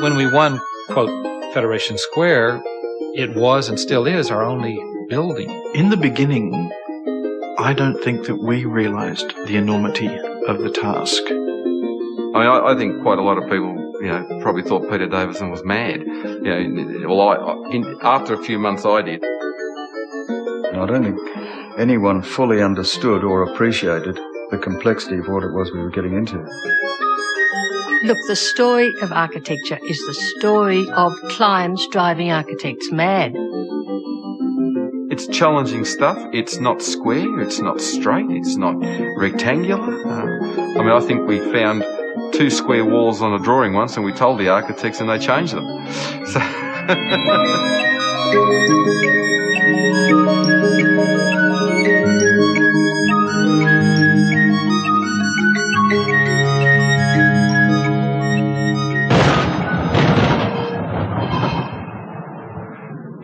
When we won, quote, Federation Square, it was and still is our only building. In the beginning, I don't think that we realised the enormity of the task. I think quite a lot of people, probably thought Peter Davidson was mad. After a few months I did. I don't think anyone fully understood or appreciated the complexity of what it was we were getting into. Look, the story of architecture is the story of clients driving architects mad. It's challenging stuff. It's not square, it's not straight, it's not rectangular. I think we found 2 square walls on a drawing once and we told the architects and they changed them. So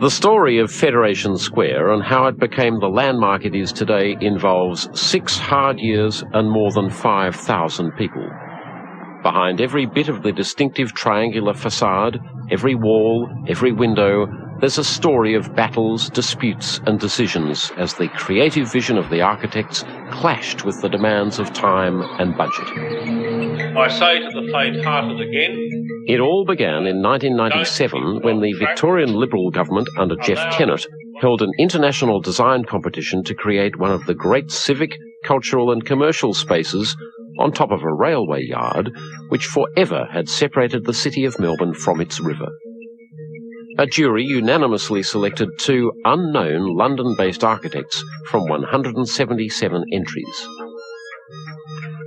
The story of Federation Square and how it became the landmark it is today involves 6 hard years and more than 5,000 people. Behind every bit of the distinctive triangular facade, every wall, every window, there's a story of battles, disputes and decisions as the creative vision of the architects clashed with the demands of time and budget. I say to the faint-hearted again, it all began in 1997 when the Victorian Liberal Government under Jeff Kennett held an international design competition to create one of the great civic, cultural and commercial spaces on top of a railway yard which forever had separated the city of Melbourne from its river. A jury unanimously selected 2 unknown London-based architects from 177 entries.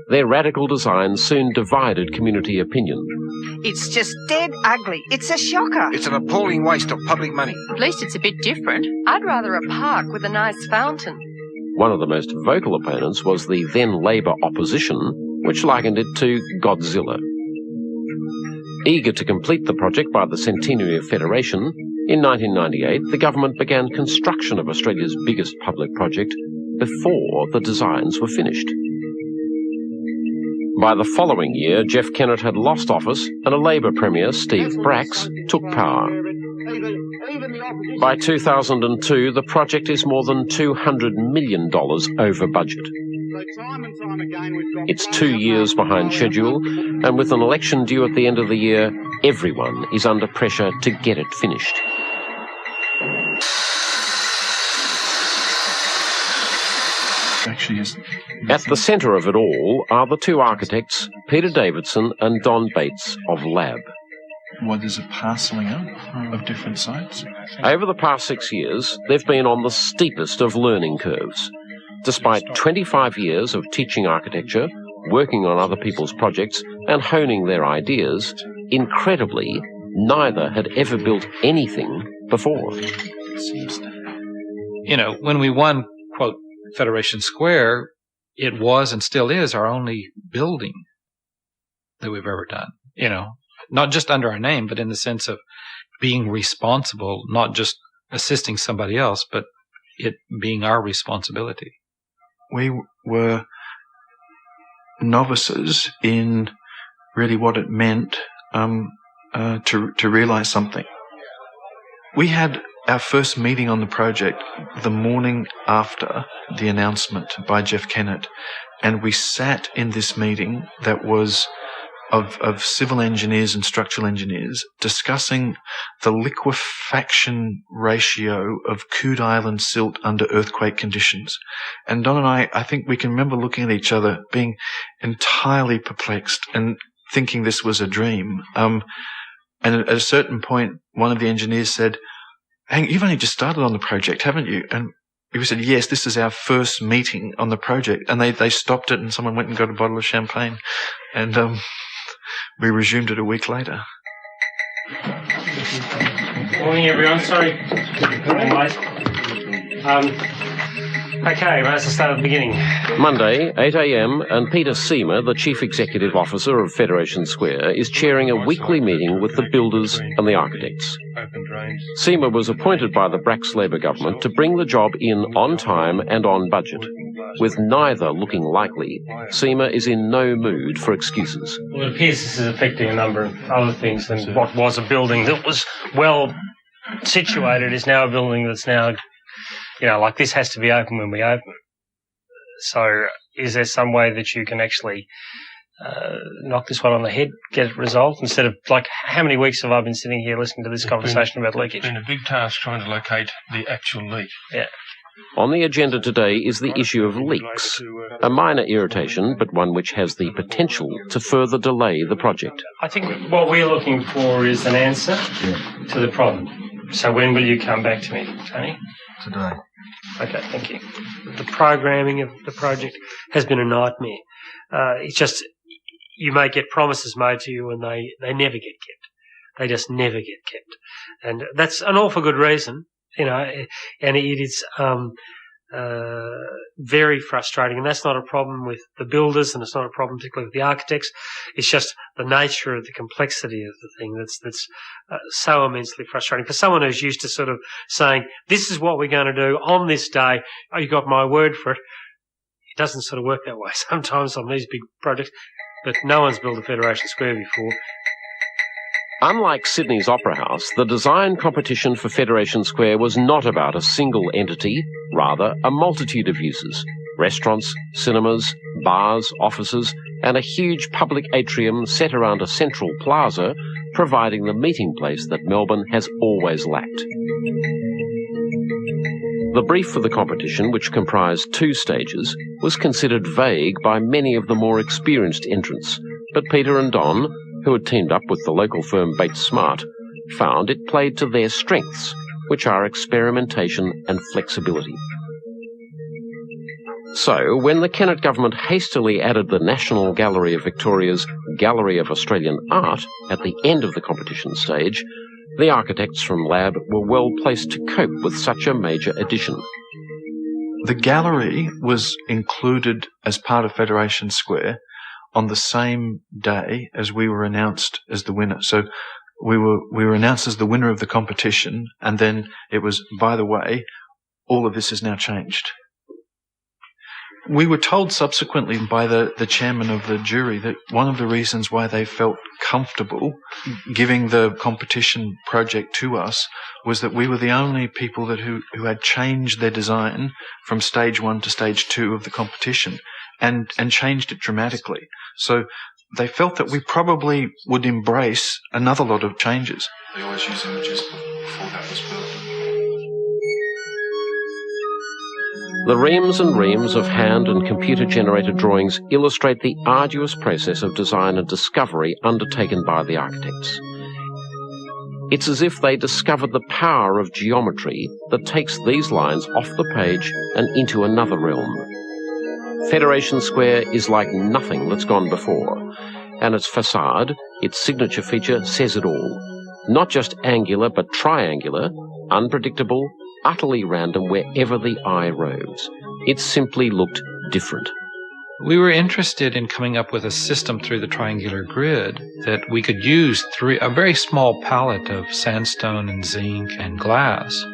Their radical design soon divided community opinion. It's just dead ugly. It's a shocker. It's an appalling waste of public money. At least it's a bit different. I'd rather a park with a nice fountain. One of the most vocal opponents was the then Labor opposition, which likened it to Godzilla. Eager to complete the project by the centenary of Federation, in 1998 the government began construction of Australia's biggest public project before the designs were finished. By the following year, Jeff Kennett had lost office and a Labor Premier, Steve Bracks, took power. By 2002, the project is more than $200 million over budget. It's 2 years behind schedule, and with an election due at the end of the year, everyone is under pressure to get it finished. At the centre of it all are the 2 architects, Peter Davidson and Don Bates of Lab. Well, there's a parcelling up of different sites. Over the past 6 years, they've been on the steepest of learning curves. Despite 25 years of teaching architecture, working on other people's projects and honing their ideas, incredibly, neither had ever built anything before. When we won, quote, Federation Square, it was and still is our only building that we've ever done. Not just under our name, but in the sense of being responsible, not just assisting somebody else, but it being our responsibility. We were novices in really what it meant to realise something. We had our first meeting on the project the morning after the announcement by Jeff Kennett, and we sat in this meeting that was of civil engineers and structural engineers discussing the liquefaction ratio of Coode Island silt under earthquake conditions. And Don and I think we can remember looking at each other, being entirely perplexed and thinking this was a dream. And at a certain point, one of the engineers said, "Hang, you've only just started on the project, haven't you?" And we said, "Yes, this is our first meeting on the project." And they stopped it and someone went and got a bottle of champagne. And we resumed it a week later. Morning, everyone. Sorry. Okay, let's start at the beginning. Monday, 8 a.m, and Peter Seamer, the Chief Executive Officer of Federation Square, is chairing a weekly meeting with the builders and the architects. Seamer was appointed by the Brax Labor government to bring the job in on time and on budget. With neither looking likely, Seamer is in no mood for excuses. Well, it appears this is affecting a number of other things than what was a building that was well situated is now a building that's now, like this has to be open when we open. So is there some way that you can actually knock this one on the head, get it resolved, instead of, how many weeks have I been sitting here listening to this conversation about leakage? It's been a big task trying to locate the actual leak. Yeah. On the agenda today is the issue of leaks, a minor irritation, but one which has the potential to further delay the project. I think what we're looking for is an answer to the problem. So when will you come back to me, Tony? Today. Okay, thank you. The programming of the project has been a nightmare. It's just, you may get promises made to you and they never get kept. They just never get kept. And that's an awful good reason. And it is very frustrating. And that's not a problem with the builders, and it's not a problem particularly with the architects. It's just the nature of the complexity of the thing that's so immensely frustrating. For someone who's used to sort of saying, this is what we're going to do on this day, oh, you got my word for it. It doesn't sort of work that way sometimes on these big projects. But no one's built a Federation Square before. Unlike Sydney's Opera House, the design competition for Federation Square was not about a single entity, rather a multitude of uses. Restaurants, cinemas, bars, offices, and a huge public atrium set around a central plaza, providing the meeting place that Melbourne has always lacked. The brief for the competition, which comprised 2 stages, was considered vague by many of the more experienced entrants, but Peter and Don, who had teamed up with the local firm Bates Smart, found it played to their strengths, which are experimentation and flexibility. So, when the Kennett government hastily added the National Gallery of Victoria's Gallery of Australian Art at the end of the competition stage, the architects from LAB were well placed to cope with such a major addition. The gallery was included as part of Federation Square on the same day as we were announced as the winner. So we were announced as the winner of the competition, and then it was, by the way, all of this has now changed. We were told subsequently by the chairman of the jury that one of the reasons why they felt comfortable giving the competition project to us was that we were the only people who had changed their design from stage 1 to stage 2 of the competition and changed it dramatically. So they felt that we probably would embrace another lot of changes. They always use images before that was built. The reams and reams of hand and computer-generated drawings illustrate the arduous process of design and discovery undertaken by the architects. It's as if they discovered the power of geometry that takes these lines off the page and into another realm. Federation Square is like nothing that's gone before, and its facade, its signature feature, says it all. Not just angular, but triangular, unpredictable, utterly random wherever the eye roves. It simply looked different. We were interested in coming up with a system through the triangular grid that we could use through a very small palette of sandstone and zinc and glass,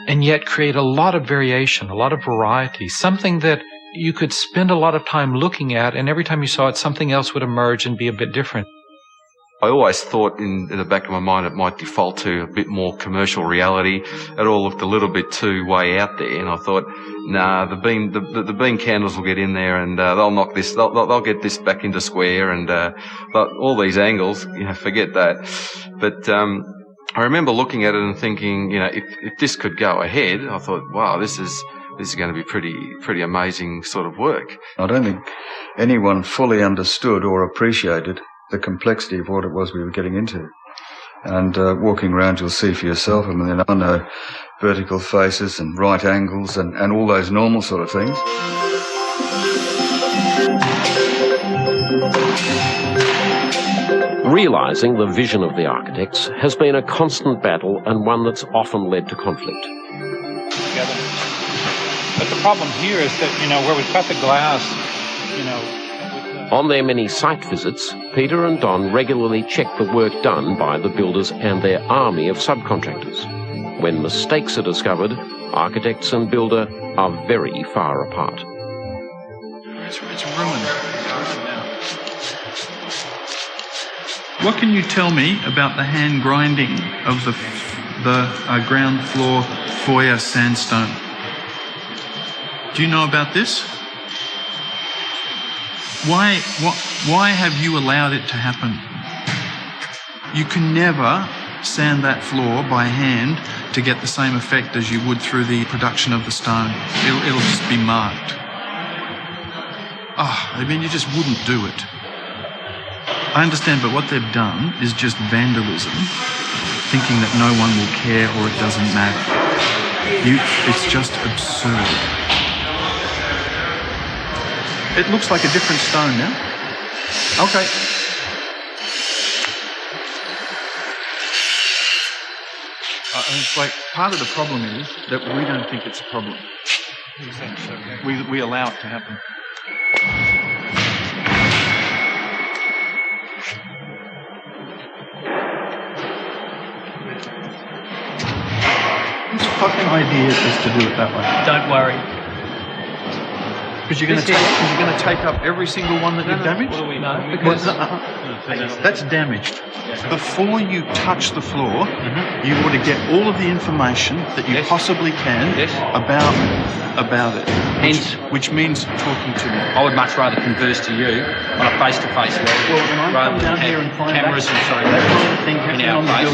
and yet create a lot of variation, a lot of variety, something that you could spend a lot of time looking at, and every time you saw it, something else would emerge and be a bit different. I always thought in the back of my mind it might default to a bit more commercial reality. It all looked a little bit too way out there, and I thought, nah, the beam candles will get in there and they'll knock this, they'll get this back into square, and all these angles, forget that. But I remember looking at it and thinking, if this could go ahead, I thought, wow, this is going to be pretty amazing sort of work. I don't think anyone fully understood or appreciated the complexity of what it was we were getting into. And walking around, you'll see for yourself. I mean, there are no vertical faces and right angles and all those normal sort of things. Realising the vision of the architects has been a constant battle, and one that's often led to conflict. But the problem here is that, where we've cut the glass, On their many site visits, Peter and Don regularly check the work done by the builders and their army of subcontractors. When mistakes are discovered, architects and builder are very far apart. It's ruined. What can you tell me about the hand grinding of the ground floor foyer sandstone? Do you know about this? Why have you allowed it to happen? You can never sand that floor by hand to get the same effect as you would through the production of the stone. It'll just be marked. You just wouldn't do it. I understand, but what they've done is just vandalism, thinking that no one will care or it doesn't matter. It's just absurd. It looks like a different stone now. Okay. It's like part of the problem is that we don't think it's a problem. We allow it to happen. Whose fucking idea is to do it that way? Don't worry. Because you're going to take up every single one that you've damaged? Because that's damaged. Before you touch the floor, you ought to get all of the information that you possibly can about it. Hence, which means talking to me. I would much rather converse to you on a face-to-face level rather than have cameras and so on in our face.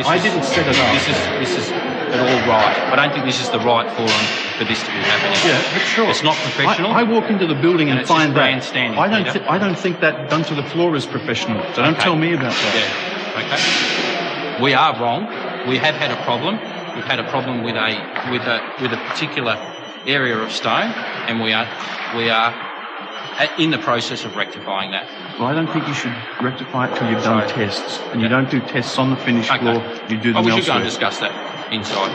I didn't set it up. This is at all right. I don't think this is the right forum for this to be happening. Yeah, but sure. It's not professional. I walk into the building and find that. Grandstanding. I don't think that done to the floor is professional. So don't tell me about that. Yeah. Okay. We are wrong. We have had a problem. We've had a problem with a particular area of stone, and we are in the process of rectifying that. Well, I don't think you should rectify it till you've done tests, and you don't do tests on the finished floor. You do them we elsewhere. should go and discuss that inside.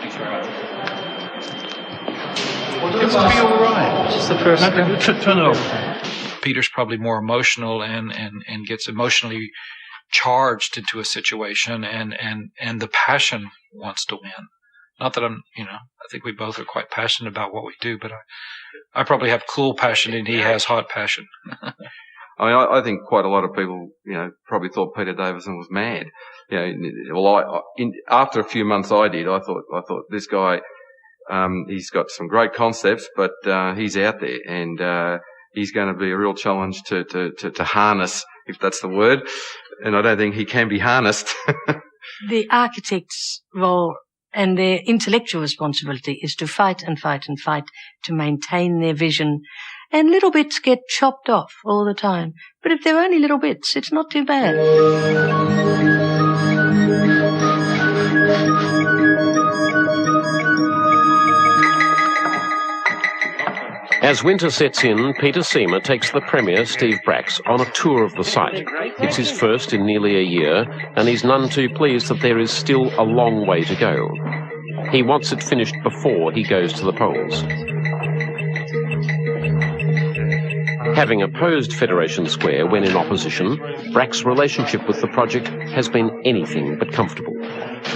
Thanks very much. It'll be all right. It's just the first Turn it off. Peter's probably more emotional and gets emotionally charged into a situation, and the passion wants to win. Not that I'm, I think we both are quite passionate about what we do, but I probably have cool passion and he has hot passion. I think quite a lot of people, probably thought Peter Davidson was mad. After a few months I thought this guy, he's got some great concepts, but he's out there and he's going to be a real challenge to harness, if that's the word. And I don't think he can be harnessed. The architect's role and their intellectual responsibility is to fight and fight and fight to maintain their vision. And little bits get chopped off all the time. But if they're only little bits, it's not too bad. As winter sets in, Peter Seamer takes the Premier, Steve Bracks, on a tour of the site. It's his first in nearly a year, and he's none too pleased that there is still a long way to go. He wants it finished before he goes to the polls. Having opposed Federation Square when in opposition, Brack's relationship with the project has been anything but comfortable.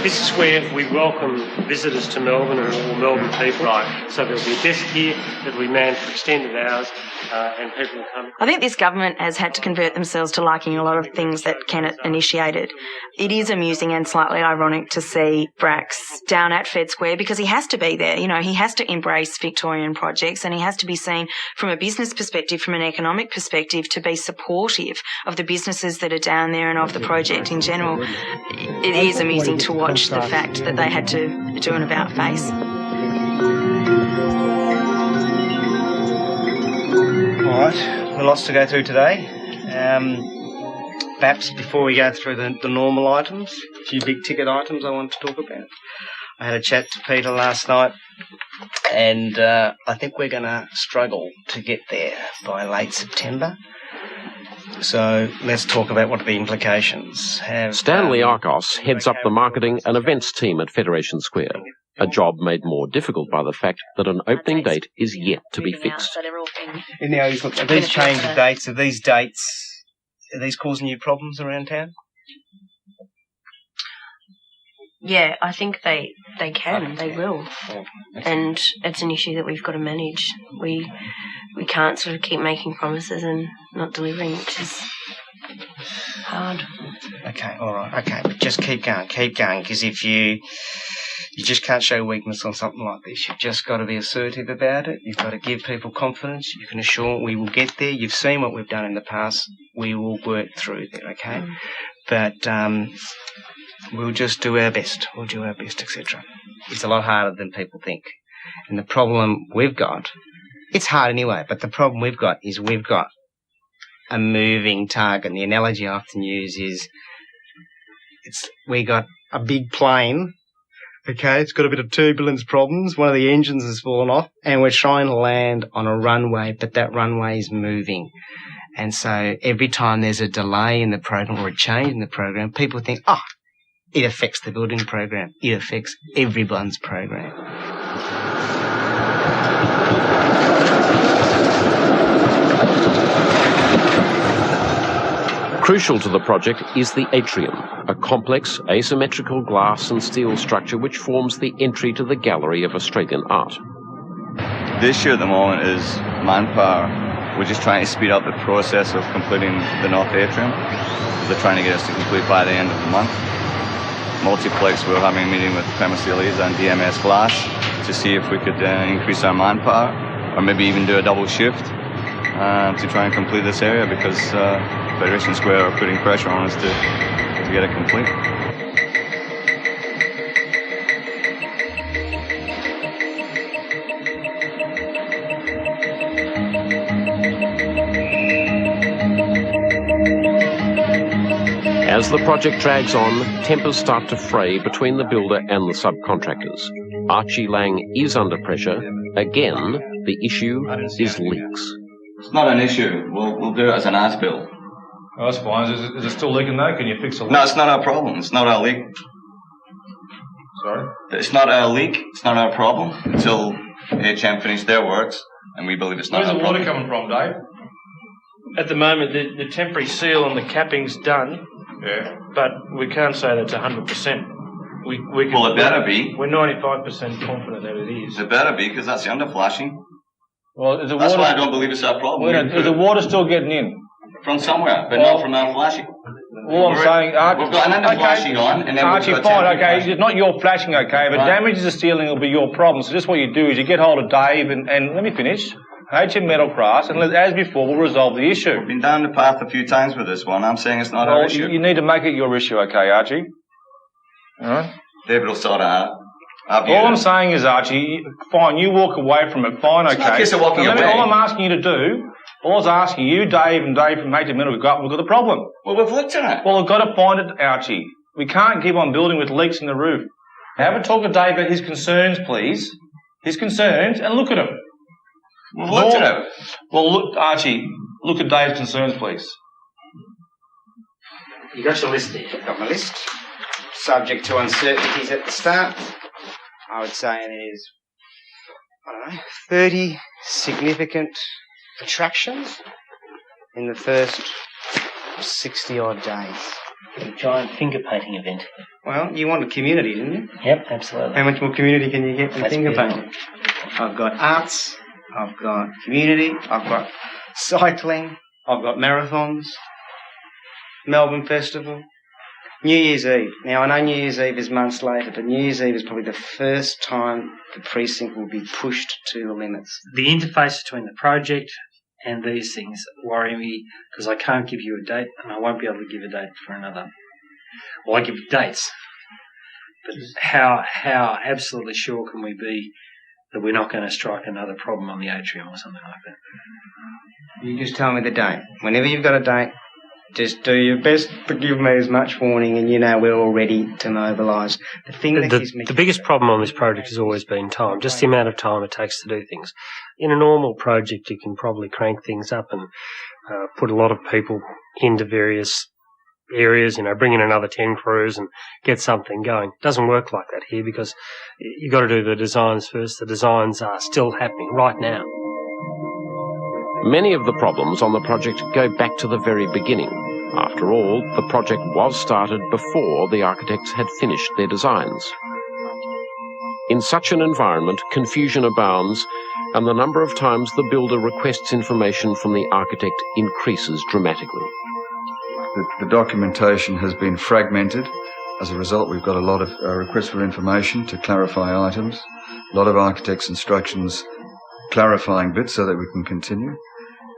This is where we welcome visitors to Melbourne and all Melbourne people. Right. So there'll be a desk here that we man for extended hours and people will come. I think this government has had to convert themselves to liking a lot of things that Kennett initiated. It is amusing and slightly ironic to see Bracks down at Fed Square because he has to be there. He has to embrace Victorian projects and he has to be seen from a business perspective, from an economic perspective, to be supportive of the businesses that are down there and of the project in general. It is amusing to watch the fact that they had to do an about-face. All right, lots to go through today. Perhaps before we go through the normal items, a few big-ticket items I want to talk about. I had a chat to Peter last night, and I think we're going to struggle to get there by late September. So let's talk about what the implications have. Stanley Arcos heads up the marketing and events team at Federation Square. a job made more difficult by the fact that an opening date is yet to be fixed. Now, have these change of dates, are these causing you problems around town? Yeah, I think they can, they will. And it's an issue that we've got to manage. We can't sort of keep making promises and not delivering, which is hard. Okay, all right, okay, but just keep going, because if you just can't show weakness on something like this. You've just got to be assertive about it. You've got to give people confidence. You can assure we will get there. You've seen what we've done in the past. We will work through there, okay? But we'll just do our best. We'll do our best, etc. It's a lot harder than people think. And the problem we've got, it's hard anyway, but the problem we've got is we've got a moving target. And the analogy I often use is we got a big plane. Okay, it's got a bit of turbulence problems. One of the engines has fallen off, and we're trying to land on a runway, but that runway is moving. And so every time there's a delay in the program or a change in the program, people think, it affects the building program. It affects everyone's program. Crucial to the project is the atrium, a complex asymmetrical glass and steel structure which forms the entry to the gallery of Australian art. The issue at the moment is manpower. We're just trying to speed up the process of completing the North Atrium. They're trying to get us to complete by the end of the month. Multiplex, we're having a meeting with Premises Eliza and DMS Glass to see if we could increase our manpower, or maybe even do a double shift to try and complete this area, because Federation Square are putting pressure on us to get it complete. As the project drags on, tempers start to fray between the builder and the subcontractors. Archie Lang is under pressure. Again, the issue is leaks. It's not an issue. We'll do it as an as-built. Oh, that's fine. Is it still leaking though? Can you fix the leak? No, it's not our problem. It's not our leak. Sorry? It's not our leak. It's not our problem until HM finish their works, and we believe it's not our problem. Where's the water coming from, Dave? At the moment, the temporary seal on the capping's done. Yeah. But we can't say that's 100%. Well, it better be. We're 95% confident that it is. It better be, because that's the underflashing. Well, is the that's water, why I don't believe it's our problem. Is the water still getting in? From somewhere, but not from our flashing. All I'm saying, Archie, we've got an under-flashing on, and then Archie, fine, okay, it's not your flashing, okay, but damage to the ceiling will be your problem. So just what you do is you get hold of Dave and let me finish. HM Metalcraft, and as before, we'll resolve the issue. We've been down the path a few times with this one. I'm saying it's not our issue. You need to make it your issue, okay, Archie? All right? David will sort it out. All I'm saying is, Archie, fine, you walk away from it, fine, okay. It's not a case of walking away. All I'm asking you to do, all I was asking you, Dave from HM Metal, we've got the problem. Well, we've looked at it. Well, we've got to find it, Archie. We can't keep on building with leaks in the roof. Have a talk to Dave about his concerns, please. His concerns, and look at them. We've looked at it. Well, look, Archie, look at Dave's concerns, please. You got your list there? I've got my list. Subject to uncertainties at the start. I would say there's, 30 significant attractions in the first 60-odd days. A giant finger painting event. Well, you want a community, didn't you? Yep, absolutely. How much more community can you get than finger painting? I've got arts, I've got community, I've got cycling, I've got marathons, Melbourne Festival, New Year's Eve. Now, I know New Year's Eve is months later, but New Year's Eve is probably the first time the precinct will be pushed to the limits. The interface between the project and these things worry me, because I can't give you a date, and I won't be able to give a date for another. Well, I give dates, but how absolutely sure can we be that we're not going to strike another problem on the atrium or something like that? You just tell me the date. Whenever you've got a date, just do your best to give me as much warning, and we're all ready to mobilise. The biggest problem on this project has always been time, just the amount of time it takes to do things. In a normal project, you can probably crank things up and put a lot of people into various areas, bring in another 10 crews and get something going. It doesn't work like that here because you've got to do the designs first. The designs are still happening right now. Many of the problems on the project go back to the very beginning. After all, the project was started before the architects had finished their designs. In such an environment, confusion abounds, and the number of times the builder requests information from the architect increases dramatically. The documentation has been fragmented. As a result, we've got a lot of requests for information to clarify items, a lot of architects' instructions clarifying bits so that we can continue.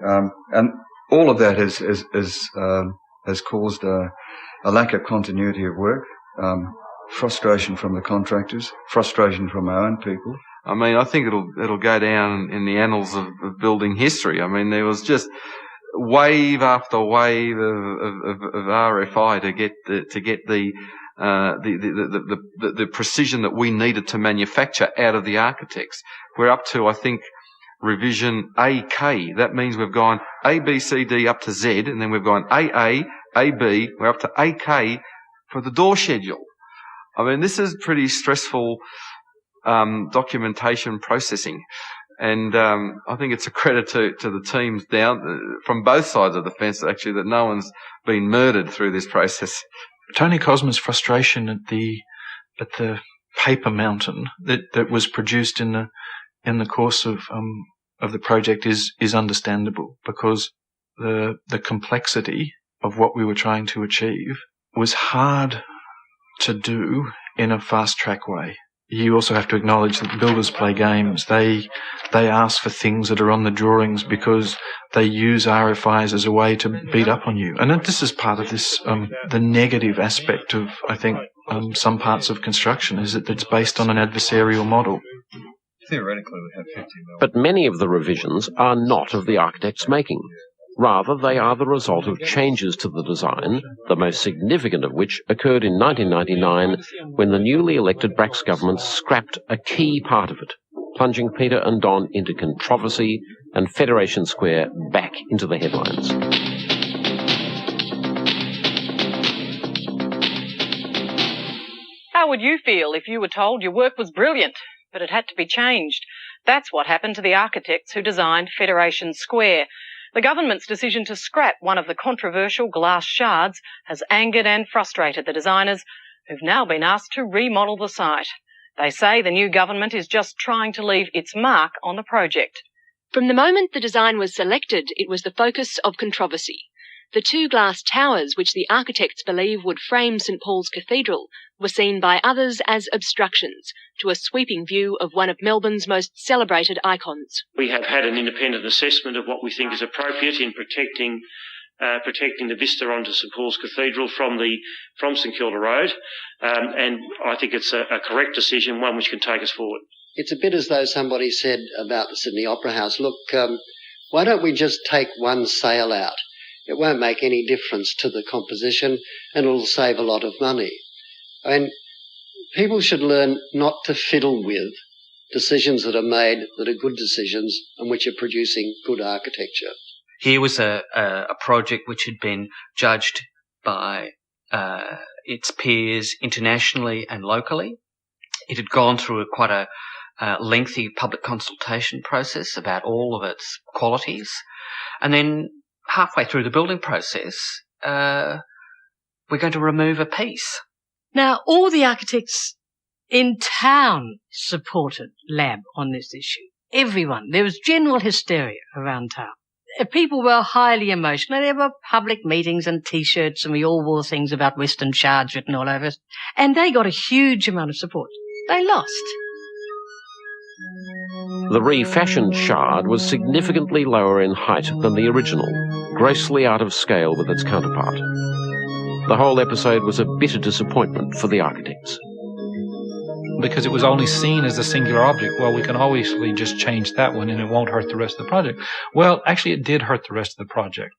And all of that has caused a lack of continuity of work, frustration from the contractors, frustration from our own people. I mean, I think it'll go down in the annals of building history. I mean, there was just wave after wave of RFI to get the precision that we needed to manufacture out of the architects. We're up to, I think, revision AK. That means we've gone A, B, C, D up to Z, and then we've gone AA, AB, we're up to AK for the door schedule. I mean, this is pretty stressful documentation processing. And I think it's a credit to the teams down from both sides of the fence, actually, that no one's been murdered through this process. Tony Cosma's frustration at the paper mountain that was produced in the course of the project is understandable, because the complexity of what we were trying to achieve was hard to do in a fast track way. You also have to acknowledge that builders play games. They ask for things that are on the drawings because they use RFIs as a way to beat up on you. And this is part of this, the negative aspect of, I think, some parts of construction, is that it's based on an adversarial model. Theoretically, we have 50 mil. But many of the revisions are not of the architect's making. Rather, they are the result of changes to the design, the most significant of which occurred in 1999 when the newly elected Bracks government scrapped a key part of it, plunging Peter and Don into controversy and Federation Square back into the headlines. How would you feel if you were told your work was brilliant, but it had to be changed? That's what happened to the architects who designed Federation Square. The government's decision to scrap one of the controversial glass shards has angered and frustrated the designers, who've now been asked to remodel the site. They say the new government is just trying to leave its mark on the project. From the moment the design was selected, it was the focus of controversy. The two glass towers, which the architects believe would frame St Paul's Cathedral, were seen by others as obstructions to a sweeping view of one of Melbourne's most celebrated icons. We have had an independent assessment of what we think is appropriate in protecting the vista onto St Paul's Cathedral from St Kilda Road, and I think it's a correct decision, one which can take us forward. It's a bit as though somebody said about the Sydney Opera House, look, why don't we just take one sail out? It won't make any difference to the composition and it'll save a lot of money. And people should learn not to fiddle with decisions that are made that are good decisions and which are producing good architecture. Here was a project which had been judged by its peers internationally and locally. It had gone through quite a lengthy public consultation process about all of its qualities. And then halfway through the building process, we're going to remove a piece. Now, all the architects in town supported LAB on this issue. Everyone. There was general hysteria around town. People were highly emotional. There were public meetings and T-shirts, and we all wore things about Western Shards written all over us. And they got a huge amount of support. They lost. The refashioned shard was significantly lower in height than the original, grossly out of scale with its counterpart. The whole episode was a bitter disappointment for the architects. Because it was only seen as a singular object. Well, we can obviously just change that one and it won't hurt the rest of the project. Well, actually it did hurt the rest of the project.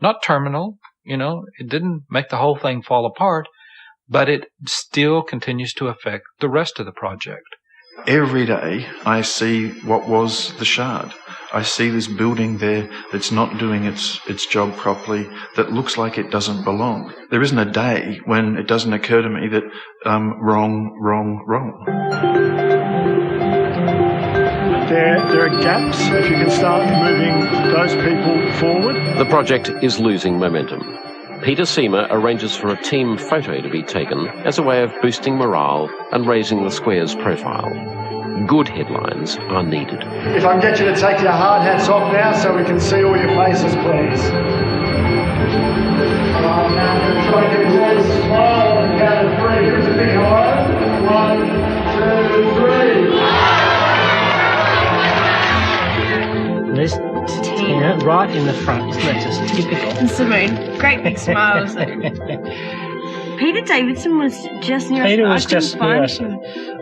Not terminal, it didn't make the whole thing fall apart, but it still continues to affect the rest of the project. Every day I see what was the shard. I see this building there that's not doing its job properly, that looks like it doesn't belong. There isn't a day when it doesn't occur to me that wrong. There are gaps. If you can start moving those people forward. The project is losing momentum. Peter Seamer arranges for a team photo to be taken as a way of boosting morale and raising the square's profile. Good headlines are needed. If I can get you to take your hard hats off now so we can see all your faces, please. Now try to get a nice smile on the count of three. Here's a big hello. 1, 2, 3. There's Tina right in the front. Isn't that just typical? And Simone, great big smiles. Peter Davidson was just near us. Peter was just near us.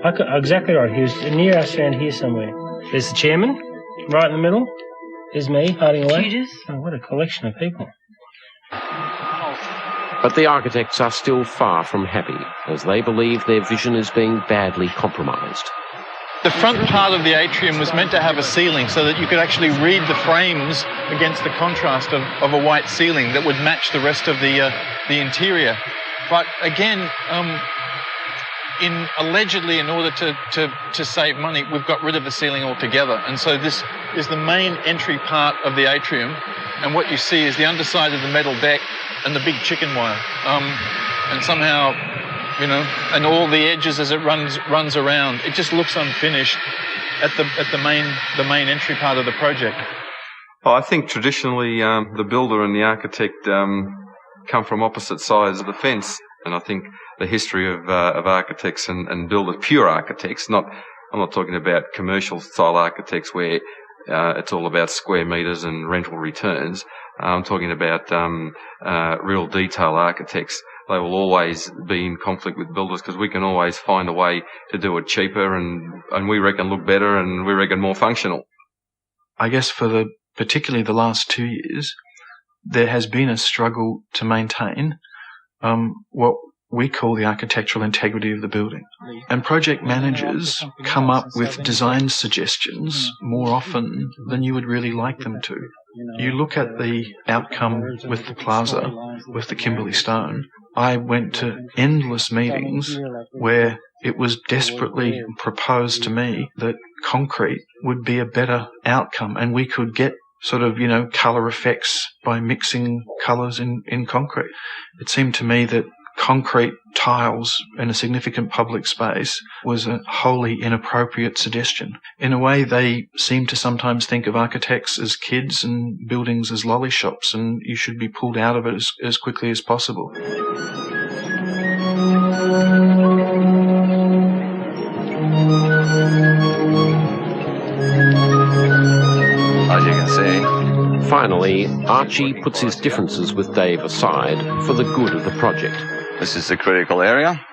Exactly right. He was near us around here somewhere. There's the chairman, right in the middle. There's me, hiding away. Judith. Oh, what a collection of people. But the architects are still far from happy, as they believe their vision is being badly compromised. The front part of the atrium was meant to have a ceiling so that you could actually read the frames against the contrast of a white ceiling that would match the rest of the interior. But again, allegedly in order to save money, we've got rid of the ceiling altogether. And so this is the main entry part of the atrium. And what you see is the underside of the metal deck and the big chicken wire. And somehow, and all the edges as it runs around, it just looks unfinished at the main entry part of the project. Well, I think traditionally the builder and the architect come from opposite sides of the fence, and I think the history of architects and builders, pure architects, I'm not talking about commercial style architects where it's all about square meters and rental returns. I'm talking about real detail architects. They will always be in conflict with builders because we can always find a way to do it cheaper and we reckon look better and we reckon more functional. I guess for particularly the last 2 years, there has been a struggle to maintain what we call the architectural integrity of the building. And project managers come up with design suggestions more often than you would really like them to. You look at the outcome with the plaza, with the Kimberley Stone. I went to endless meetings where it was desperately proposed to me that concrete would be a better outcome and we could get sort of, colour effects by mixing colours in concrete. It seemed to me that concrete tiles in a significant public space was a wholly inappropriate suggestion. In a way, they seem to sometimes think of architects as kids and buildings as lolly shops, and you should be pulled out of it as quickly as possible. As you can see. Finally, Archie puts his differences with Dave aside for the good of the project. This is the critical area.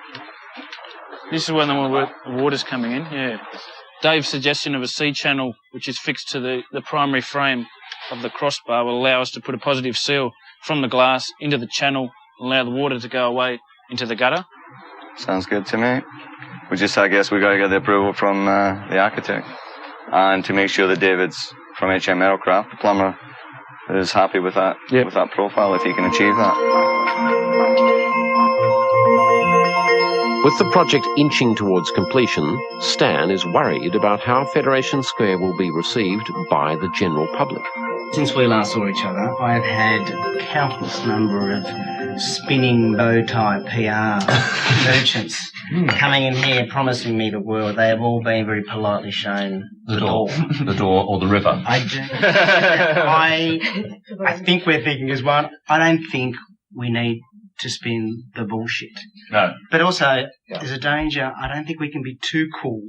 This is where the water's coming in, yeah. Dave's suggestion of a C channel, which is fixed to the primary frame of the crossbar, will allow us to put a positive seal from the glass into the channel and allow the water to go away into the gutter. Sounds good to me. I guess we got to get the approval from the architect. And to make sure that David's from HM Metalcraft, the plumber, is happy with that, with that profile, if he can achieve that. With the project inching towards completion, Stan is worried about how Federation Square will be received by the general public. Since we last saw each other, I have had countless number of spinning bow tie PR merchants coming in here promising me the world. They have all been very politely shown the door. The door or the river. I think we're thinking as one. I don't think we need to spin the bullshit. No. But also, there's a danger. I don't think we can be too cool,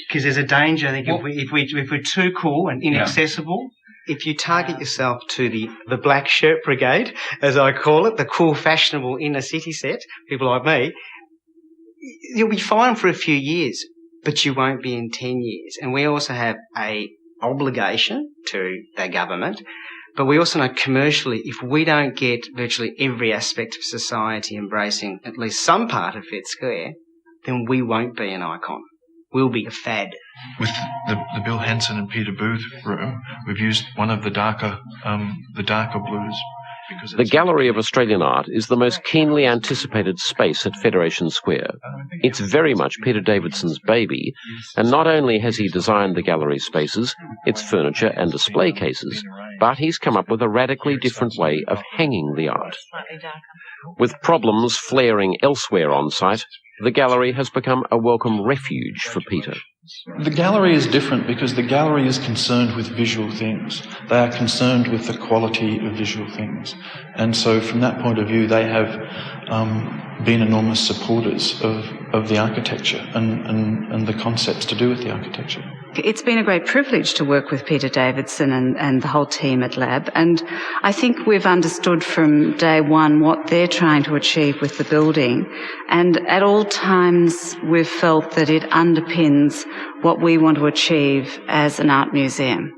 because there's a danger. I think if we're too cool and inaccessible. If you target yourself to the black shirt brigade, as I call it, the cool, fashionable inner city set, people like me, you'll be fine for a few years, but you won't be in 10 years. And we also have a obligation to the government, but we also know commercially, if we don't get virtually every aspect of society embracing at least some part of Fed Square, then we won't be an icon. We'll be a fad. with the Bill Henson and Peter Booth room, we've used one of the darker blues. The Gallery of Australian Art is the most keenly anticipated space at Federation Square. It's very much Peter Davidson's baby, and not only has he designed the gallery spaces, its furniture and display cases, but he's come up with a radically different way of hanging the art. With problems flaring elsewhere on site, the gallery has become a welcome refuge for Peter. The gallery is different because the gallery is concerned with visual things. They are concerned with the quality of visual things. And so from that point of view, they have been enormous supporters of the architecture and the concepts to do with the architecture. It's been a great privilege to work with Peter Davidson and the whole team at Lab, and I think we've understood from day one what they're trying to achieve with the building, and at all times we've felt that it underpins what we want to achieve as an art museum.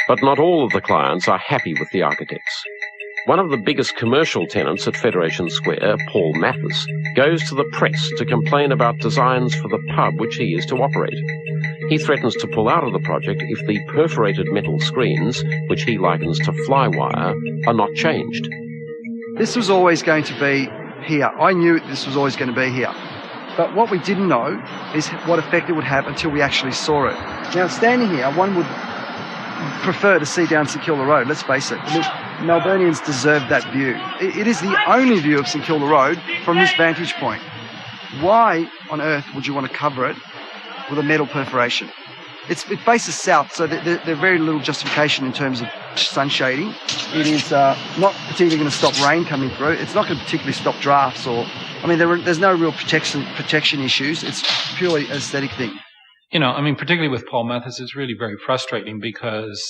But not all of the clients are happy with the architects. One of the biggest commercial tenants at Federation Square, Paul Mathis, goes to the press to complain about designs for the pub which he is to operate. He threatens to pull out of the project if the perforated metal screens, which he likens to fly wire, are not changed. This was always going to be here. I knew this was always going to be here. But what we didn't know is what effect it would have until we actually saw it. Now, standing here, one would prefer to see down St Kilda Road, let's face it. Melburnians deserve that view. It is the only view of St Kilda Road from this vantage point. Why on earth would you want to cover it with a metal perforation? It faces south, so there's very little justification in terms of sun shading. It is not particularly going to stop rain coming through. It's not going to particularly stop drafts there's no real protection issues. It's purely an aesthetic thing. Particularly with Paul Mathis, it's really very frustrating because,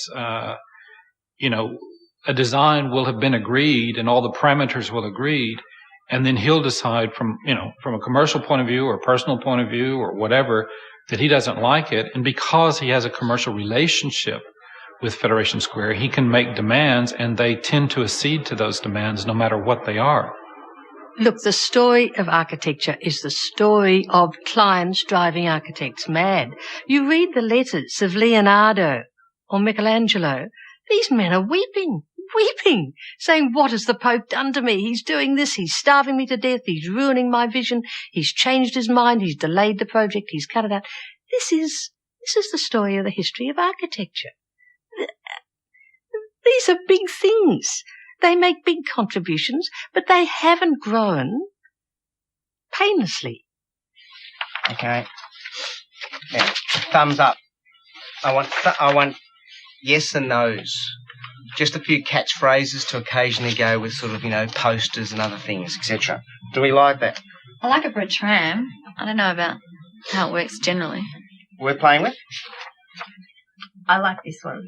a design will have been agreed and all the parameters will agreed, and then he'll decide from a commercial point of view or personal point of view or whatever that he doesn't like it. And because he has a commercial relationship with Federation Square, he can make demands and they tend to accede to those demands no matter what they are. Look, the story of architecture is the story of clients driving architects mad. You read the letters of Leonardo or Michelangelo. These men are weeping, saying, what has the Pope done to me? He's doing this, he's starving me to death, he's ruining my vision, he's changed his mind, he's delayed the project, he's cut it out. This is the story of the history of architecture. These are big things. They make big contributions, but they haven't grown painlessly. Okay. Now, thumbs up. I want yes and no's. Just a few catchphrases to occasionally go with sort of, posters and other things, etc. Do we like that? I like it for a tram. I don't know about how it works generally. We're playing with? I like this one.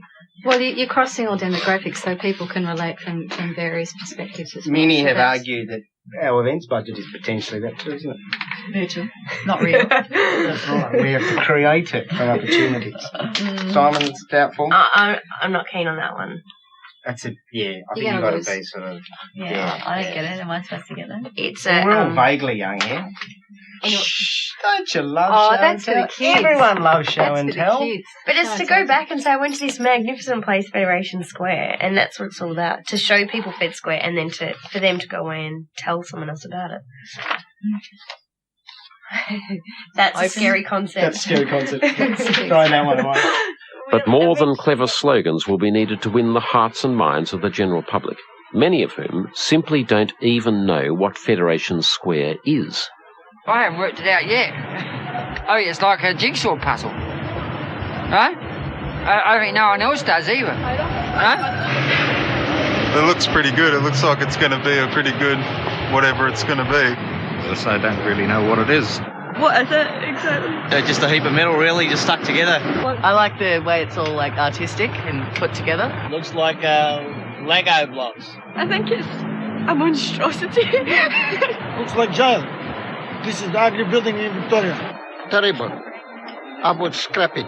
Well, you're crossing all demographics so people can relate from various perspectives as well. Many have argued that our events budget is potentially that too, isn't it? Virtual, not real. That's right. We have to create it from opportunities. Simon's doubtful? I'm not keen on that one. That's it. Yeah, I think you've got to be sort of... Yeah, I don't get it. Am I supposed to get that? It's we're all vaguely young here. Shh, don't you love show that's and tell? For the kids. Everyone loves show and tell. But it's to go back and say, I went to this magnificent place, Federation Square, and that's what it's all about, to show people Fed Square and then for them to go away and tell someone else about it. That's a scary concept. That's a scary concept. Try that one away. But more than clever slogans will be needed to win the hearts and minds of the general public, many of whom simply don't even know what Federation Square is. I haven't worked it out yet. I mean, it's like a jigsaw puzzle. Right? I don't think no one else does either. Right? It looks pretty good. It looks like it's going to be a pretty good whatever it's going to be. I don't really know what it is. What is it exactly? Just a heap of metal, really, just stuck together. I like the way it's all artistic and put together. Looks like Lego blocks. I think it's a monstrosity. Looks like jail. This is the ugly building in Victoria. Terrible. I would scrap it.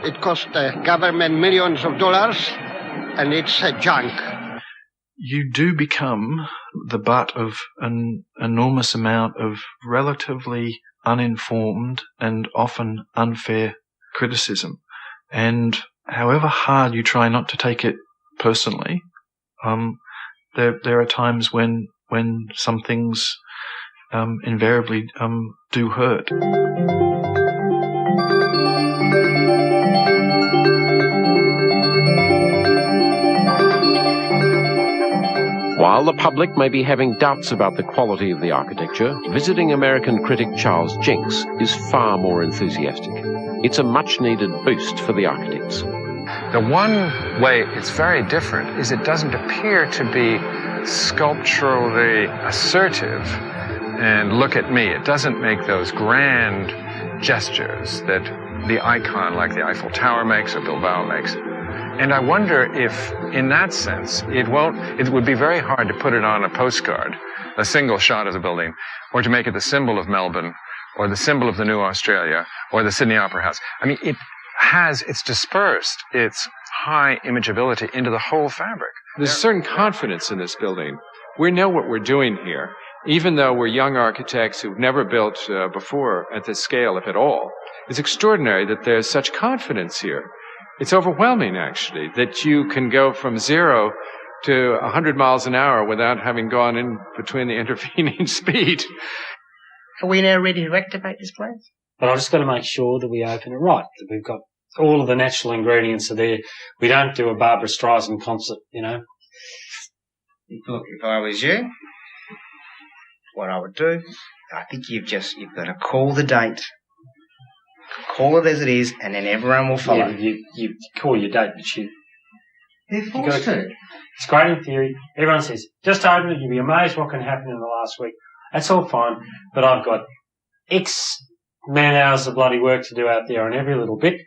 It cost the government millions of dollars, and it's junk. you do become the butt of an enormous amount of relatively uninformed and often unfair criticism. And however hard you try not to take it personally, there are times when some things invariably do hurt. While the public may be having doubts about the quality of the architecture, visiting American critic Charles Jenks is far more enthusiastic. It's a much-needed boost for the architects. The one way it's very different is it doesn't appear to be sculpturally assertive and look at me. It doesn't make those grand gestures that the icon like the Eiffel Tower makes or Bilbao makes. And I wonder if, in that sense, it would be very hard to put it on a postcard, a single shot of the building, or to make it the symbol of Melbourne, or the symbol of the New Australia, or the Sydney Opera House. I mean, it's dispersed its high imageability into the whole fabric. There's a certain confidence in this building. We know what we're doing here, even though we're young architects who've never built before at this scale, if at all. It's extraordinary that there's such confidence here. It's overwhelming, actually, that you can go from 0 to 100 miles an hour without having gone in between the intervening speed. Are we now ready to activate this place? But I've just got to make sure that we open it right, that we've got all of the natural ingredients are there. We don't do a Barbara Streisand concert, you know. Look, if I was you, what I would do, I think you've got to call the date. Call it as it is, and then everyone will follow. Yeah, you call your date, but they're forced to. It's great in theory. Everyone says, just open it, you'll be amazed what can happen in the last week. That's all fine, but I've got X man-hours of bloody work to do out there on every little bit.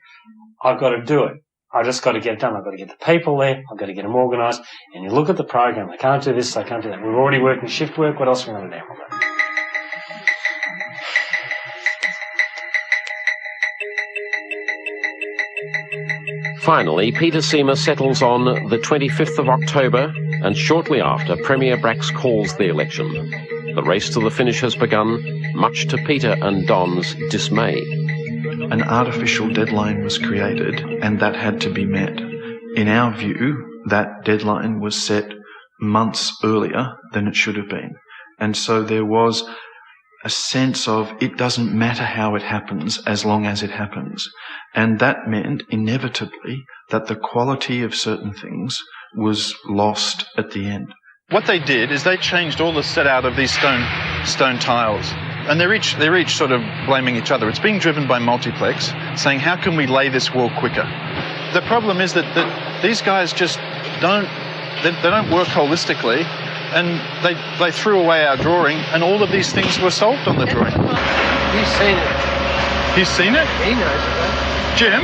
I've got to do it. I've just got to get it done. I've got to get the people there. I've got to get them organised. And you look at the program, they can't do this, they can't do that. We're already working shift work. What else are we going to do? Finally, Peter Seymour settles on the 25th of October, and shortly after, Premier Bracks calls the election. The race to the finish has begun, much to Peter and Don's dismay. An artificial deadline was created, and that had to be met. In our view, that deadline was set months earlier than it should have been. And so there was a sense of it doesn't matter how it happens as long as it happens. And that meant inevitably that the quality of certain things was lost at the end. What they did is they changed all the set out of these stone tiles. And they're each sort of blaming each other. It's being driven by multiplex, saying, how can we lay this wall quicker? The problem is that these guys just don't work holistically, and they threw away our drawing, and all of these things were solved on the drawing. He's seen it. He's seen it? He knows it. Jim,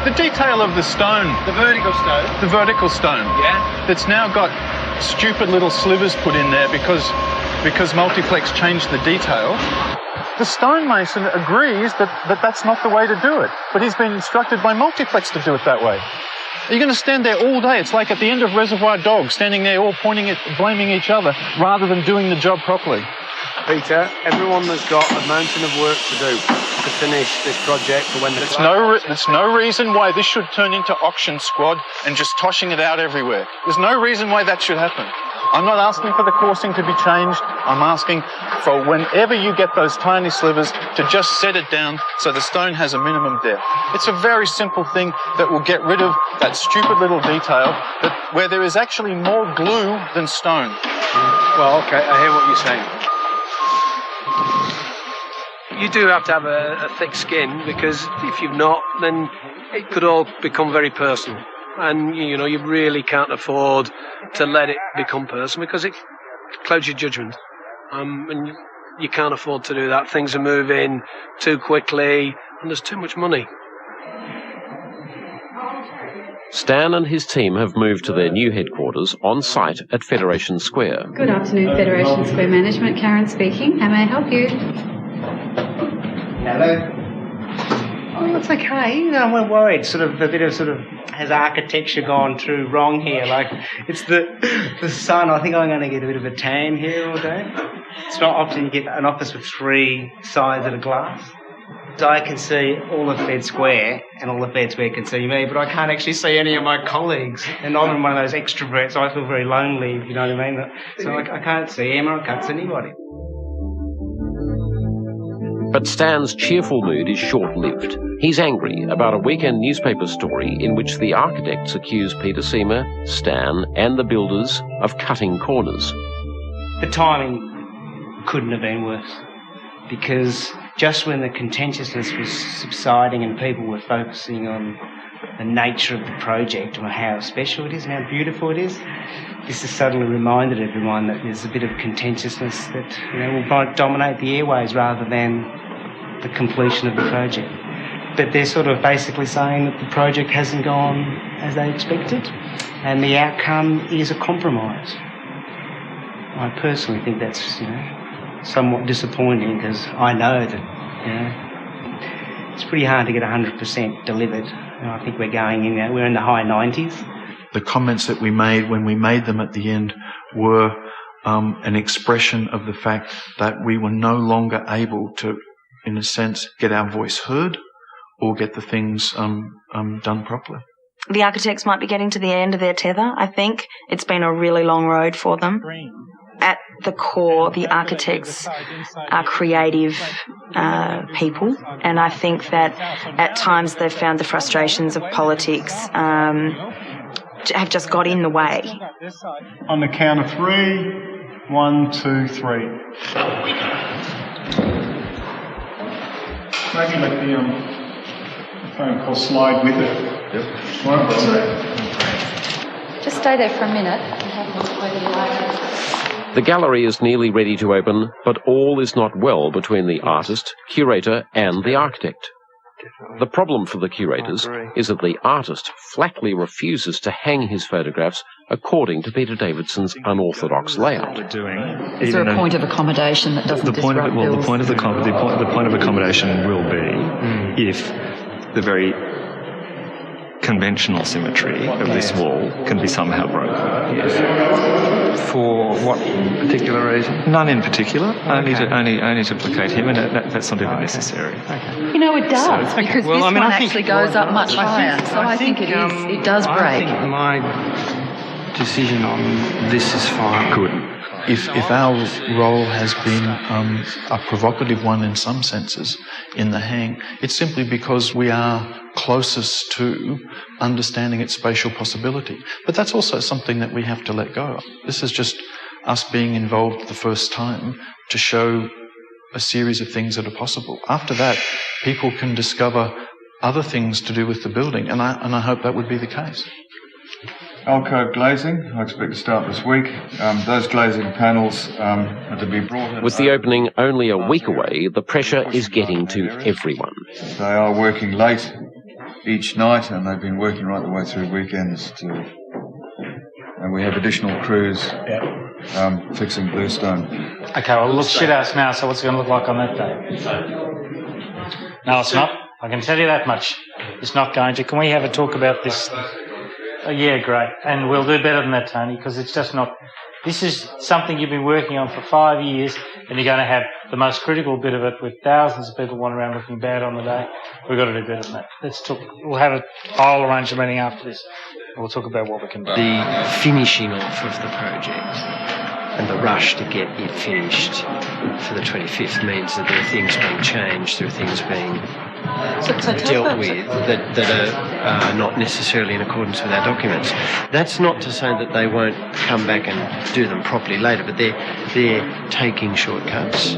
the detail of the stone. The vertical stone. The vertical stone. Yeah. That's now got stupid little slivers put in there because multiplex changed the detail. The stonemason agrees that that's not the way to do it, but he's been instructed by multiplex to do it that way. You're going to stand there all day. It's like at the end of Reservoir Dogs, standing there all pointing at, blaming each other, rather than doing the job properly. Peter, everyone has got a mountain of work to do to finish this project for when the... There's no reason why this should turn into auction squad and just tossing it out everywhere. There's no reason why that should happen. I'm not asking for the coursing to be changed. I'm asking for whenever you get those tiny slivers to just set it down so the stone has a minimum depth. It's a very simple thing that will get rid of that stupid little detail where there is actually more glue than stone. Well, okay, I hear what you're saying. You do have to have a thick skin, because if you've not, then it could all become very personal. And, you know, you really can't afford to let it become personal, because it clouds your judgment. And you can't afford to do that. Things are moving too quickly, and there's too much money. Stan and his team have moved to their new headquarters on site at Federation Square. Good afternoon, Federation Square Management. Karen speaking. How may I help you? Hello. Oh, it's okay. No, we're worried. Sort of a bit of has architecture gone through wrong here? Like, it's the sun. I think I'm going to get a bit of a tan here all day. It's not often you get an office with 3 sides of the glass. So I can see all of Fed Square, and all of Fed Square can see me, but I can't actually see any of my colleagues. And I'm one of those extroverts. I feel very lonely, if you know what I mean. So I can't see Emma, I can't see anybody. But Stan's cheerful mood is short-lived. He's angry about a weekend newspaper story in which the architects accuse Peter Seymour, Stan and the builders of cutting corners. The timing couldn't have been worse, because just when the contentiousness was subsiding and people were focusing on the nature of the project and how special it is and how beautiful it is, this has suddenly reminded everyone that there's a bit of contentiousness that, you know, will dominate the airways rather than the completion of the project. But they're sort of basically saying that the project hasn't gone as they expected, and the outcome is a compromise. I personally think that's, you know, somewhat disappointing, because I know that, you know, it's pretty hard to get 100% delivered. And I think we're going in, we're in the high 90s. The comments that we made when we made them at the end were an expression of the fact that we were no longer able to, in a sense, get our voice heard or get the things done properly. The architects might be getting to the end of their tether, I think. It's been a really long road for them. At the core, the architects are creative people, and I think that at times they've found the frustrations of politics have just got in the way. On the count of 3, 1, 2, 3. Maybe let the phone call slide with it. Yep. Just stay there for a minute. The gallery is nearly ready to open, but all is not well between the artist, curator and the architect. The problem for the curators is that the artist flatly refuses to hang his photographs according to Peter Davidson's unorthodox layout. Is there a point of accommodation that doesn't disrupt bills? The point of accommodation will be if the very conventional symmetry of this wall can be somehow broken. Yes. For what particular reason? None in particular. Only to placate him, and that's not even necessary. You know, it does, because this one actually goes up much higher. So I think it does break. I think my decision on this is fine. Good. If our role has been a provocative one in some senses in the hang, it's simply because we are closest to understanding its spatial possibility. But that's also something that we have to let go of. This is just us being involved the first time to show a series of things that are possible. After that, people can discover other things to do with the building, and I hope that would be the case. Alcove glazing, I expect to start this week. Those glazing panels are to be brought in. With the opening only a week away, the pressure is getting to everyone. They are working late each night, and they've been working right the way through weekends too. And we have additional crews fixing bluestone. Okay, well, it looks shit-ass now, so what's it going to look like on that day? No, it's not. I can tell you that much. It's not going to. Can we have a talk about this? Yeah, great. And we'll do better than that, Tony, because it's just not... This is something you've been working on for 5 years, and you're going to have the most critical bit of it with thousands of people wandering around looking bad on the day. We've got to do better than that. We'll have I'll arrange a meeting after this, and we'll talk about what we can do. The finishing off of the project and the rush to get it finished for the 25th means that there are things being changed, there are things being dealt with that are not necessarily in accordance with our documents. That's not to say that they won't come back and do them properly later, but they're taking shortcuts.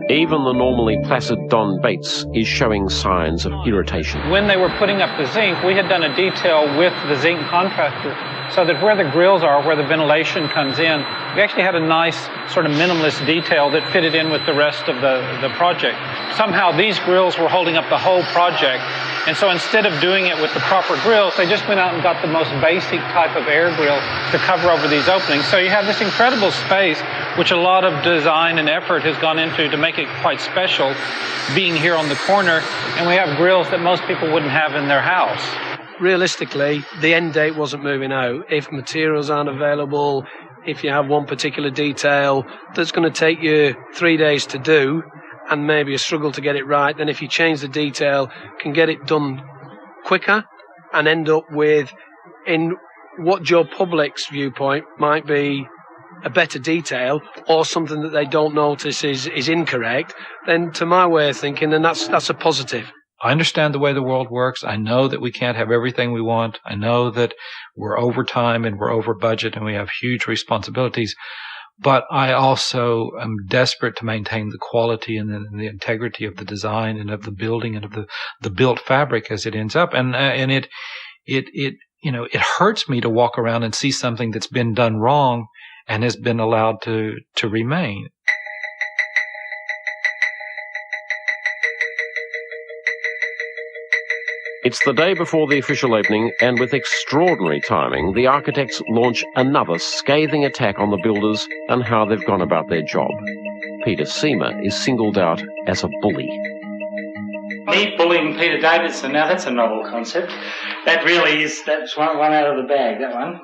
Even the normally placid Don Bates is showing signs of irritation. When they were putting up the zinc, we had done a detail with the zinc contractor so that where the grills are, where the ventilation comes in, we actually had a nice sort of minimalist detail that fitted in with the rest of the project. Somehow these grills were holding up the whole project, and so instead of doing it with the proper grills, they just went out and got the most basic type of air grill to cover over these openings. So you have this incredible space, which a lot of design and effort has gone into to make it quite special, being here on the corner, and we have grills that most people wouldn't have in their house. realistically, the end date wasn't moving out. If materials aren't available, if you have one particular detail that's going to take you 3 days to do and maybe a struggle to get it right, then if you change the detail, can get it done quicker and end up with, in what your public's viewpoint might be a better detail or something that they don't notice is incorrect, then to my way of thinking, then that's a positive. I understand the way the world works. I know that we can't have everything we want. I know that we're over time and we're over budget and we have huge responsibilities. But I also am desperate to maintain the quality and the integrity of the design and of the building and of the built fabric as it ends up. And it hurts me to walk around and see something that's been done wrong and has been allowed to remain. It's the day before the official opening, and with extraordinary timing, the architects launch another scathing attack on the builders and how they've gone about their job. Peter Seamer is singled out as a bully. Me bullying Peter Davidson, now that's a novel concept. That really is, that's one out of the bag, that one.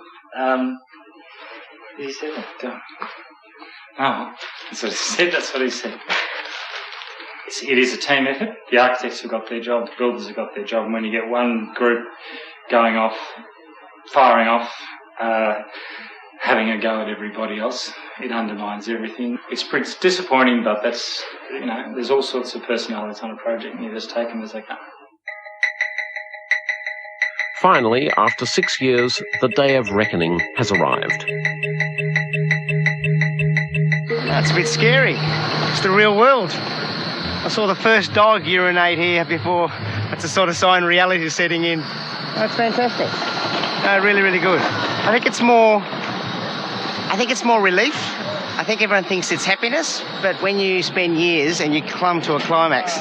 He said that. Oh, that's what he said. It is a team effort. The architects have got their job, the builders have got their job, and when you get one group going off, firing off, having a go at everybody else, it undermines everything. It's disappointing, but that's, there's all sorts of personalities on a project, and you just take them as they come. Finally, after 6 years, the day of reckoning has arrived. That's a bit scary. It's the real world. I saw the first dog urinate here before. That's a sort of sign reality is setting in. That's fantastic. No, really, really good. I think it's more relief. I think everyone thinks it's happiness, but when you spend years and you come to a climax,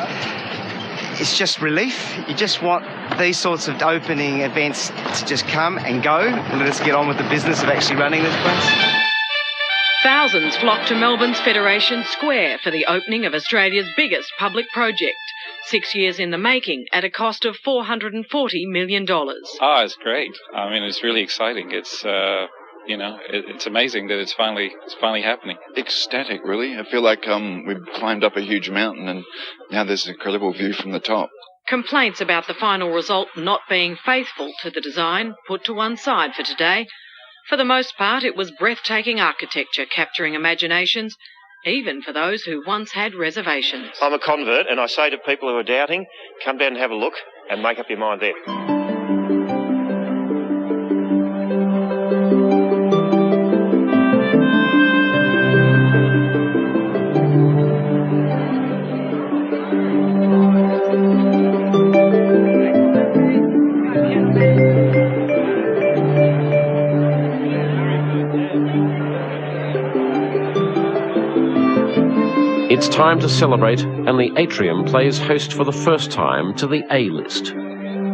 it's just relief. You just want these sorts of opening events to just come and go and let us get on with the business of actually running this place. Thousands flocked to Melbourne's Federation Square for the opening of Australia's biggest public project. 6 years in the making at a cost of $440 million. Oh, it's great. I mean, it's really exciting. It's, it's amazing that it's finally happening. Ecstatic, really. I feel like we've climbed up a huge mountain and now there's an incredible view from the top. Complaints about the final result not being faithful to the design put to one side for today. For the most part, it was breathtaking architecture capturing imaginations, even for those who once had reservations. I'm a convert, and I say to people who are doubting, come down and have a look and make up your mind there. It's time to celebrate, and the atrium plays host for the first time to the A-list.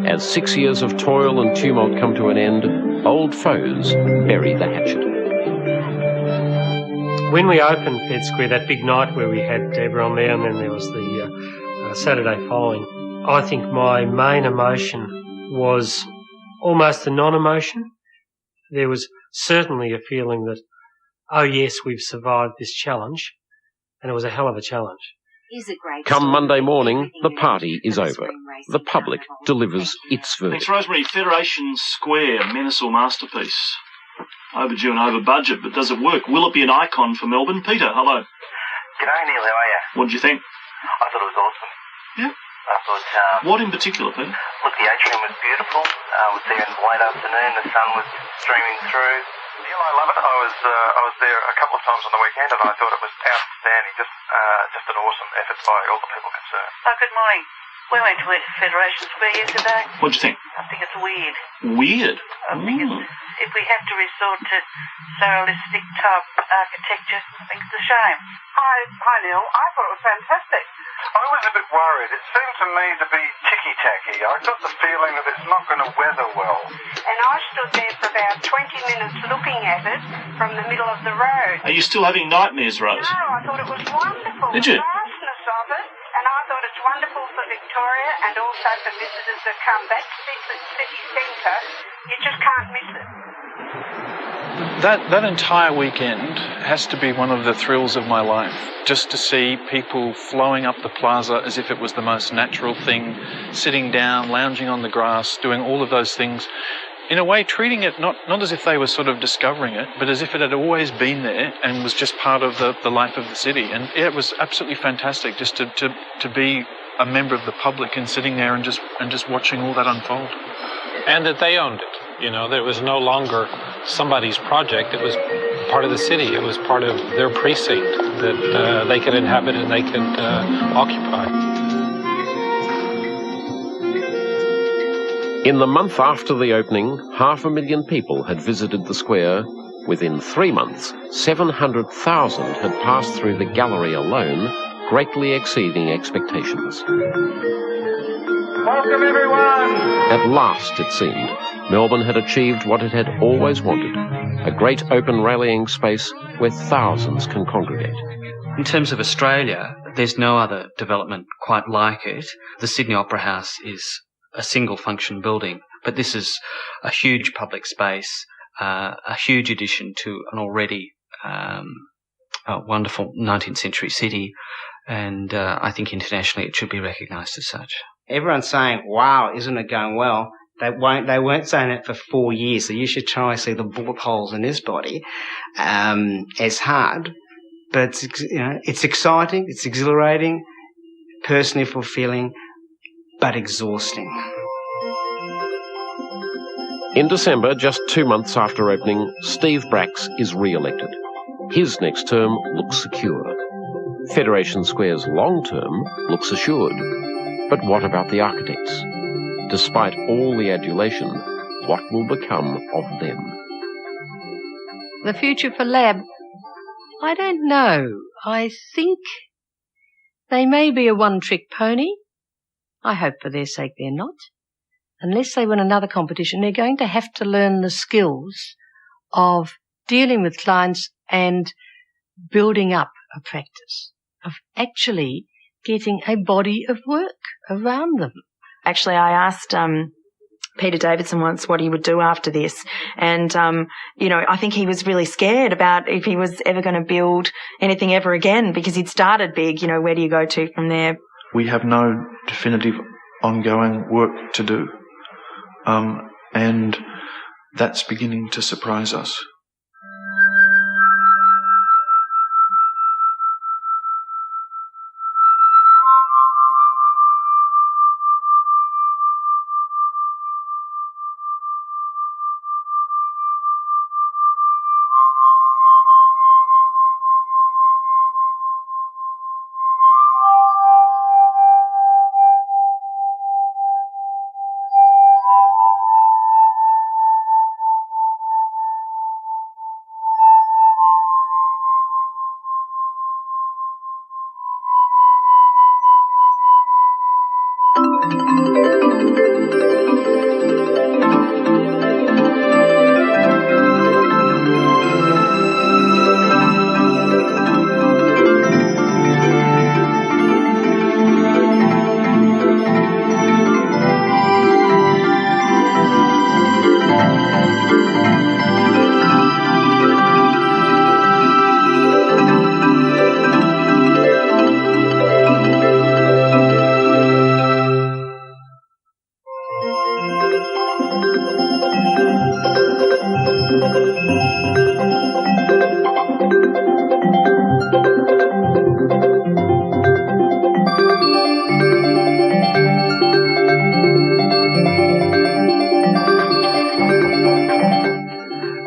As 6 years of toil and tumult come to an end, old foes bury the hatchet. When we opened Ped Square, that big night where we had Deborah on there, and then there was the Saturday following, I think my main emotion was almost a non-emotion. There was certainly a feeling that, oh yes, we've survived this challenge. And it was a hell of a challenge. Come Monday morning, the party is over. The public delivers its verdict. Thanks, Rosemary. Federation Square, menace or masterpiece? Overdue and over budget, but does it work? Will it be an icon for Melbourne? Peter, hello. G'day, Neil. How are you? What did you think? I thought it was awesome. Yeah. I thought... what in particular, Peter? Look, the atrium was beautiful. I was there in the late afternoon. The sun was streaming through. Neil, I love it. I was there a couple of times on the weekend, and I thought it was outstanding. Just an awesome effort by all the people concerned. Oh, good morning. We went to Federation Square yesterday. What do you think? I think it's weird. Weird? I think if we have to resort to surrealistic type architecture, I think it's a shame. Hi, Neil. I thought it was fantastic. I was a bit worried. It seemed to me to be ticky-tacky. I got the feeling that it's not going to weather well. And I stood there for about 20 minutes looking at it from the middle of the road. Are you still having nightmares, Rose? No, I thought it was wonderful. Did you? The vastness of it. And I thought it it's wonderful for Victoria and also for visitors that come back to the city centre. You just can't miss it. That entire weekend has to be one of the thrills of my life, just to see people flowing up the plaza as if it was the most natural thing, sitting down, lounging on the grass, doing all of those things. In a way, treating it not as if they were sort of discovering it, but as if it had always been there and was just part of the life of the city. And it was absolutely fantastic just to be a member of the public and sitting there and just watching all that unfold. And that they owned it. You know, that it was no longer somebody's project. It was part of the city. It was part of their precinct that they could inhabit and they could occupy. In the month after the opening, 500,000 people had visited the square. Within 3 months, 700,000 had passed through the gallery alone, greatly exceeding expectations. Welcome, everyone! At last, it seemed, Melbourne had achieved what it had always wanted, a great open rallying space where thousands can congregate. In terms of Australia, there's no other development quite like it. The Sydney Opera House is a single function building, but this is a huge public space, a huge addition to an already wonderful 19th century city, and I think internationally it should be recognised as such. Everyone's saying, wow, isn't it going well? They weren't saying it for 4 years, so you should try and see the bullet holes in his body. It's hard, but it's exciting, it's exhilarating, personally fulfilling, but exhausting. In December, just 2 months after opening, Steve Bracks is re-elected. His next term looks secure. Federation Square's long term looks assured. But what about the architects? Despite all the adulation, what will become of them? The future for Lab? I don't know. I think they may be a one-trick pony. I hope for their sake they're not. Unless they win another competition, they're going to have to learn the skills of dealing with clients and building up a practice, of actually getting a body of work around them. Actually, I asked Peter Davidson once what he would do after this. And, I think he was really scared about if he was ever going to build anything ever again, because he'd started big. Where do you go to from there? We have no definitive ongoing work to do. And that's beginning to surprise us.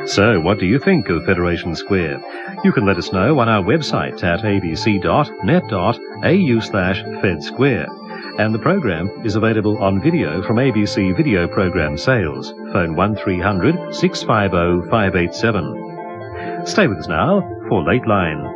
So, what do you think of Federation Square? You can let us know on our website at abc.net.au/FedSquare. And the programme is available on video from ABC Video Programme Sales. Phone 1300 650 587. Stay with us now for Late Line.